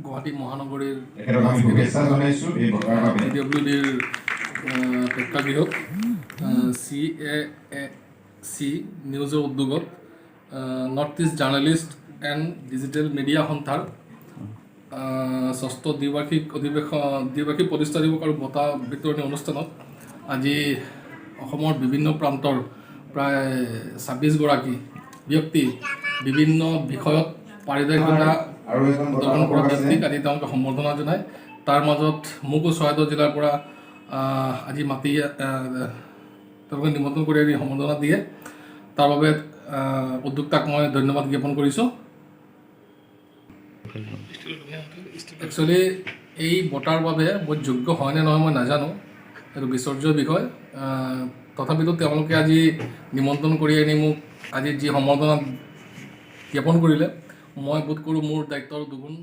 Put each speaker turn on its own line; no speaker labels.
গুৱাহাটী মহানগৰীৰ
PWDৰ
প্ৰেক্ষাগৃহত CAAC নিউজৰ উদ্যোগত north east journalist and digital media সন্থাৰ ষষ্ঠ দ্বিবাৰ্ষিক প্ৰতিষ্ঠা দিৱস আৰু বঁটা বিতৰণী অনুষ্ঠানত আজি অসমৰ বিভিন্ন প্ৰান্তৰ প্ৰায় 26গৰাকী ব্যক্তি বিভিন্ন বিষয়ত পাৰিদৰ্শিতা প্ৰদৰ্শন কৰা ব্যক্তিক আজি তেওঁলোকে সম্বৰ্ধনা জনায়। তাৰ মাজত মোকো চৰাইদেউ জিলাৰ পৰা আজি মাতি তেওঁলোকে নিমন্ত্ৰণ কৰি আনি সম্বৰ্ধনা দিয়ে। তাৰ বাবে উদ্যোক্তাক মই ধন্যবাদ জ্ঞাপন কৰিছোঁ। একচুৱেলি এই বঁটাৰ বাবে মই যোগ্য হয় নে নহয় মই নাজানো, এইটো বিচাৰ্যৰ বিষয়। তথাপিতো তেওঁলোকে আজি নিমন্ত্ৰণ কৰি আনি মোক আজি যি সম্বৰ্ধনা জ্ঞাপন কৰিলে, মই বোধ কৰোঁ মোৰ দায়িত্বৰ দুগুণ